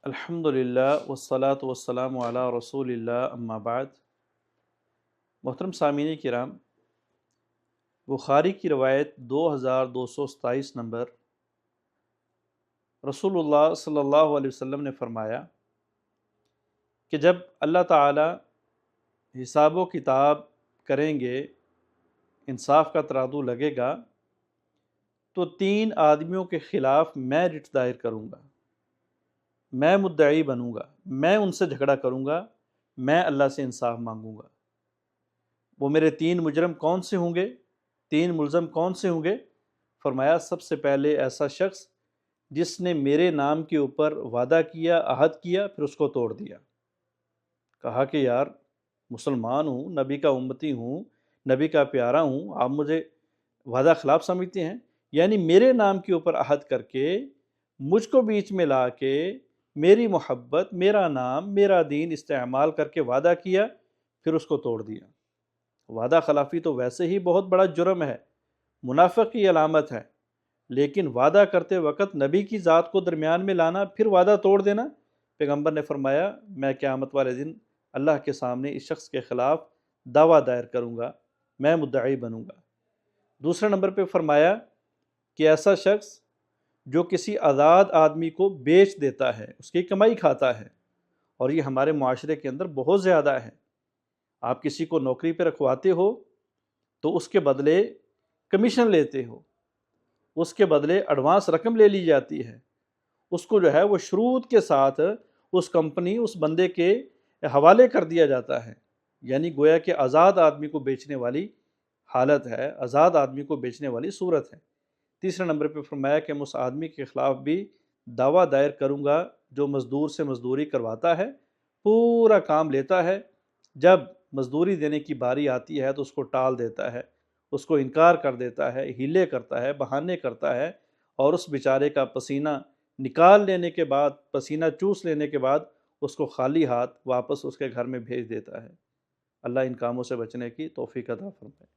الحمدللہ والصلاة والسلام علی رسول اللہ اما بعد۔ محترم سامعین کرام، بخاری کی روایت 2227 نمبر، رسول اللہ صلی اللہ علیہ وسلم نے فرمایا کہ جب اللہ تعالی حساب و کتاب کریں گے، انصاف کا ترازو لگے گا، تو 3 آدمیوں کے خلاف میں رٹ دائر کروں گا، میں مدعی بنوں گا، میں ان سے جھگڑا کروں گا، میں اللہ سے انصاف مانگوں گا۔ وہ میرے 3 مجرم کون سے ہوں گے؟ 3 ملزم کون سے ہوں گے؟ فرمایا سب سے پہلے ایسا شخص جس نے میرے نام کے اوپر وعدہ کیا، عہد کیا، پھر اس کو توڑ دیا۔ کہا کہ یار مسلمان ہوں، نبی کا امتی ہوں، نبی کا پیارا ہوں، آپ مجھے وعدہ خلاف سمجھتے ہیں؟ یعنی میرے نام کے اوپر عہد کر کے مجھ کو بیچ میں لا کے میری محبت، میرا نام، میرا دین استعمال کر کے وعدہ کیا، پھر اس کو توڑ دیا۔ وعدہ خلافی تو ویسے ہی بہت بڑا جرم ہے، منافق کی علامت ہے، لیکن وعدہ کرتے وقت نبی کی ذات کو درمیان میں لانا، پھر وعدہ توڑ دینا، پیغمبر نے فرمایا میں قیامت والے دن اللہ کے سامنے اس شخص کے خلاف دعویٰ دائر کروں گا، میں مدعی بنوں گا۔ دوسرے نمبر پہ فرمایا کہ ایسا شخص جو کسی آزاد آدمی کو بیچ دیتا ہے، اس کی کمائی کھاتا ہے، اور یہ ہمارے معاشرے کے اندر بہت زیادہ ہے۔ آپ کسی کو نوکری پہ رکھواتے ہو تو اس کے بدلے کمیشن لیتے ہو، اس کے بدلے ایڈوانس رقم لے لی جاتی ہے، اس کو جو ہے وہ شروط کے ساتھ اس کمپنی، اس بندے کے حوالے کر دیا جاتا ہے، یعنی گویا کہ آزاد آدمی کو بیچنے والی حالت ہے، آزاد آدمی کو بیچنے والی صورت ہے۔ تیسرے نمبر پہ فرمایا کہ میں اس آدمی کے خلاف بھی دعویٰ دائر کروں گا جو مزدور سے مزدوری کرواتا ہے، پورا کام لیتا ہے، جب مزدوری دینے کی باری آتی ہے تو اس کو ٹال دیتا ہے، اس کو انکار کر دیتا ہے، ہیلے کرتا ہے، بہانے کرتا ہے، اور اس بیچارے کا پسینہ نکال لینے کے بعد، پسینہ چوس لینے کے بعد اس کو خالی ہاتھ واپس اس کے گھر میں بھیج دیتا ہے۔ اللہ ان کاموں سے بچنے کی توفیق عطا فرمائے۔